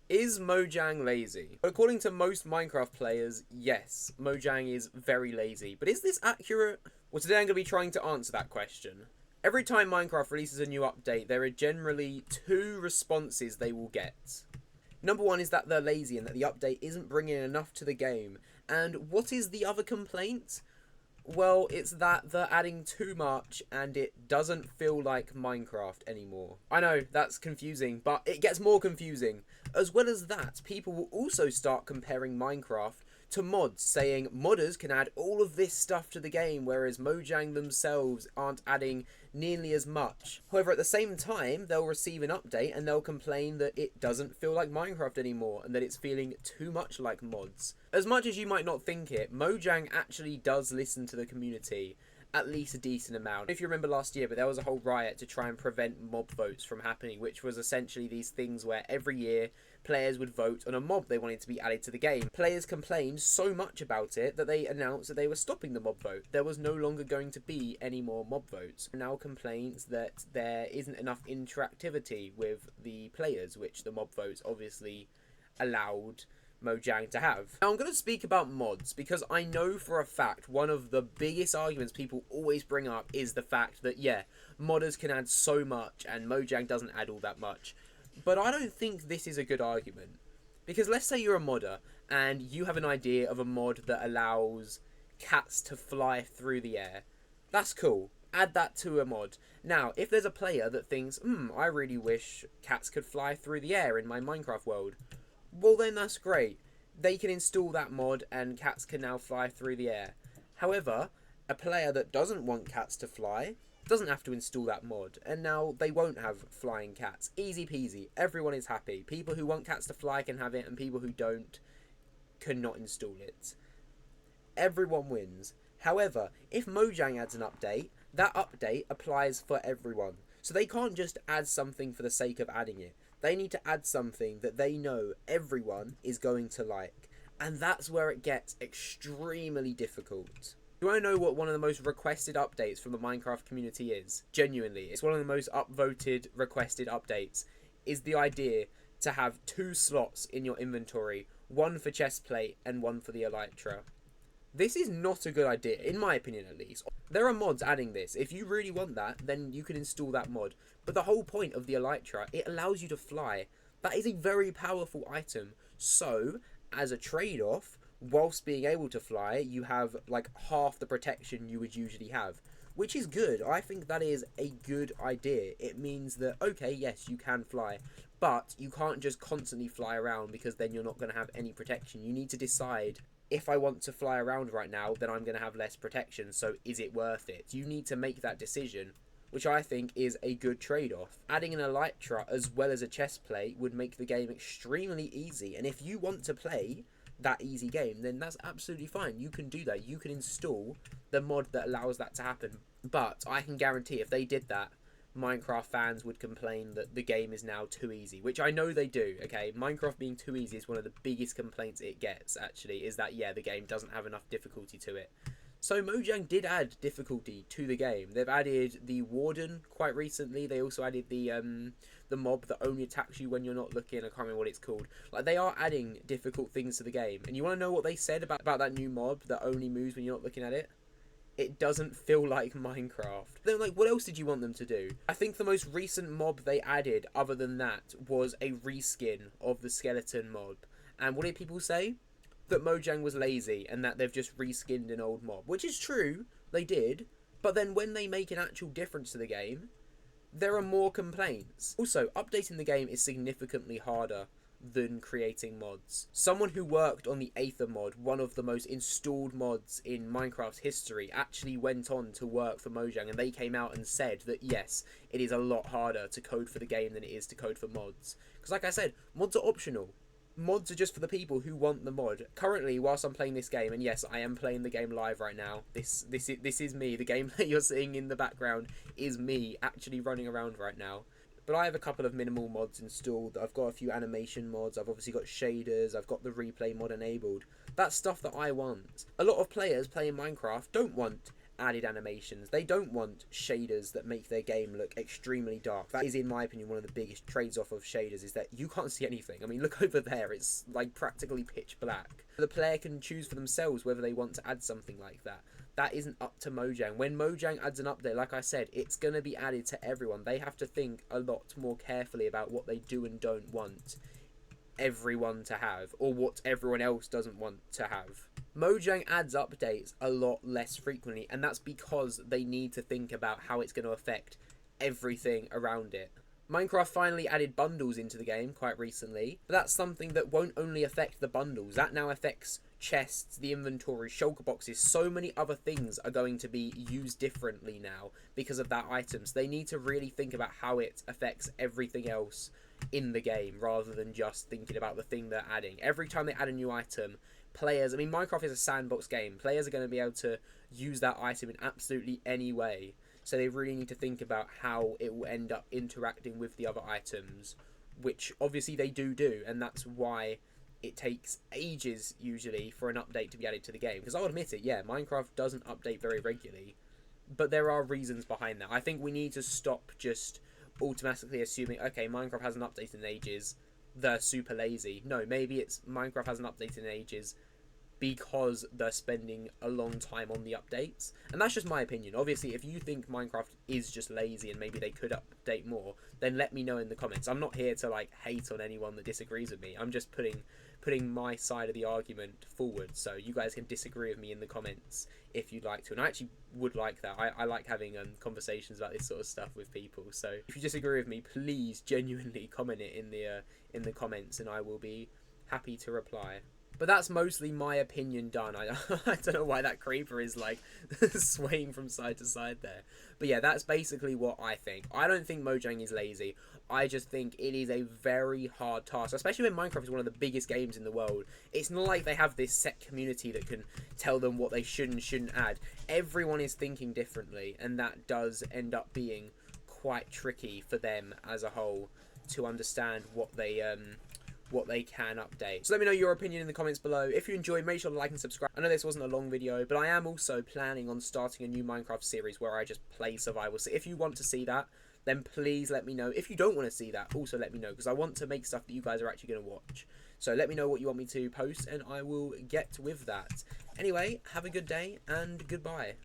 Is Mojang lazy? According to most Minecraft players, yes, Mojang is very lazy. But is this accurate? Well, today I'm going to be trying to answer that question. Every time Minecraft releases a new update, there are generally two responses they will get. Number one is that they're lazy and that the update isn't bringing enough to the game. And what is the other complaint? Well, it's that they're adding too much and it doesn't feel like Minecraft anymore. I know, that's confusing, but it gets more confusing. As well as that, people will also start comparing Minecraft to mods, saying modders can add all of this stuff to the game, whereas Mojang themselves aren't adding nearly as much. However, at the same time, they'll receive an update and they'll complain that it doesn't feel like Minecraft anymore and that it's feeling too much like mods. As much as you might not think it, Mojang actually does listen to the community, at least a decent amount. If you remember last year, but there was a whole riot to try and prevent mob votes from happening, which was essentially these things where every year players would vote on a mob they wanted to be added to the game. Players complained so much about it that they announced that they were stopping the mob vote. There was no longer going to be any more mob votes. Now complains that there isn't enough interactivity with the players, which the mob votes obviously allowed Mojang to have. Now I'm going to speak about mods because I know for a fact one of the biggest arguments people always bring up is the fact that, yeah, modders can add so much and Mojang doesn't add all that much. But I don't think this is a good argument. Because let's say you're a modder and you have an idea of a mod that allows cats to fly through the air. That's cool. Add that to a mod. Now, if there's a player that thinks, I really wish cats could fly through the air in my Minecraft world, well then that's great. They can install that mod and cats can now fly through the air. However, a player that doesn't want cats to fly doesn't have to install that mod, and now they won't have flying cats. Easy peasy, everyone is happy. People who want cats to fly can have it, and people who don't cannot install it. Everyone wins. However, if Mojang adds an update, that update applies for everyone. So they can't just add something for the sake of adding it. They need to add something that they know everyone is going to like. And that's where it gets extremely difficult. Do I know what one of the most requested updates from the Minecraft community is? Genuinely, it's one of the most upvoted requested updates, is the idea to have 2 slots in your inventory, one for chestplate and one for the elytra. This is not a good idea, in my opinion at least. There are mods adding this. If you really want that, then you can install that mod. But the whole point of the elytra, it allows you to fly. That is a very powerful item. So, as a trade-off, whilst being able to fly, you have like half the protection you would usually have. Which is good. I think that is a good idea. It means that, okay, yes, you can fly. But you can't just constantly fly around because then you're not going to have any protection. You need to decide, if I want to fly around right now, then I'm going to have less protection, so is it worth it? You need to make that decision, which I think is a good trade-off. Adding an elytra as well as a chestplate would make the game extremely easy, and if you want to play that easy game, then that's absolutely fine. You can do that. You can install the mod that allows that to happen. But I can guarantee if they did that, Minecraft fans would complain that the game is now too easy, which I know they do, okay? Minecraft being too easy is one of the biggest complaints it gets, actually, is that, yeah, the game doesn't have enough difficulty to it. So Mojang did add difficulty to the game. They've added the Warden quite recently. They also added the mob that only attacks you when you're not looking. I can't remember what it's called. Like, they are adding difficult things to the game. And you want to know what they said about that new mob that only moves when you're not looking at it? It doesn't feel like Minecraft. Then, like, what else did you want them to do? I think the most recent mob they added, other than that, was a reskin of the skeleton mob. And what did people say? That Mojang was lazy and that they've just reskinned an old mob. Which is true, they did. But then when they make an actual difference to the game, there are more complaints. Also, updating the game is significantly harder than creating mods. Someone who worked on the Aether mod, one of the most installed mods in Minecraft's history, actually went on to work for Mojang, and they came out and said that yes, it is a lot harder to code for the game than it is to code for mods. Because like I said, mods are optional. Mods are just for the people who want the mod. Currently, whilst I'm playing this game, and yes, I am playing the game live right now, this is me. The game that you're seeing in the background is me actually running around right now. But I have a couple of minimal mods installed. I've got a few animation mods. I've obviously got shaders. I've got the replay mod enabled. That's stuff that I want. A lot of players playing Minecraft don't want added animations. They don't want shaders that make their game look extremely dark. That is, in my opinion, one of the biggest trades off of shaders, is that you can't see anything. I mean, look over there, it's like practically pitch black. The player can choose for themselves whether they want to add something like that. That isn't up to Mojang. When Mojang adds an update, like I said, it's going to be added to everyone. They have to think a lot more carefully about what they do and don't want everyone to have, or what everyone else doesn't want to have. Mojang adds updates a lot less frequently, and that's because they need to think about how it's going to affect everything around it. Minecraft finally added bundles into the game quite recently, but that's something that won't only affect the bundles, that now affects chests, the inventory, shulker boxes. So many other things are going to be used differently now because of that item. So they need to really think about how it affects everything else in the game, rather than just thinking about the thing they're adding. Every time they add a new item, players, I mean, Minecraft is a sandbox game. Players are going to be able to use that item in absolutely any way. So they really need to think about how it will end up interacting with the other items, which obviously they do, and that's why it takes ages usually for an update to be added to the game. Because I'll admit it, yeah, Minecraft doesn't update very regularly, but there are reasons behind that. I think we need to stop just automatically assuming, okay, Minecraft hasn't updated in ages, they're super lazy. No, maybe it's Minecraft hasn't updated in ages because they're spending a long time on the updates. And that's just my opinion. Obviously, if you think Minecraft is just lazy and maybe they could update more, then let me know in the comments. I'm not here to like hate on anyone that disagrees with me. I'm just putting my side of the argument forward, so you guys can disagree with me in the comments if you'd like to. And I actually would like that. I like having conversations about this sort of stuff with people. So if you disagree with me, please genuinely comment it in the comments, and I will be happy to reply. But that's mostly my opinion done. I don't know why that creeper is like swaying from side to side there. But yeah, that's basically what I think. I don't think Mojang is lazy. I just think it is a very hard task, especially when Minecraft is one of the biggest games in the world. It's not like they have this set community that can tell them what they should and shouldn't add. Everyone is thinking differently, and that does end up being quite tricky for them as a whole to understand what they can update. So let me know your opinion in the comments below. If you enjoyed, make sure to like and subscribe. I know this wasn't a long video, but I am also planning on starting a new Minecraft series where I just play survival. So if you want to see that, then please let me know. If you don't want to see that, also let me know, because I want to make stuff that you guys are actually going to watch. So let me know what you want me to post, and I will get with that. Anyway, have a good day, and goodbye.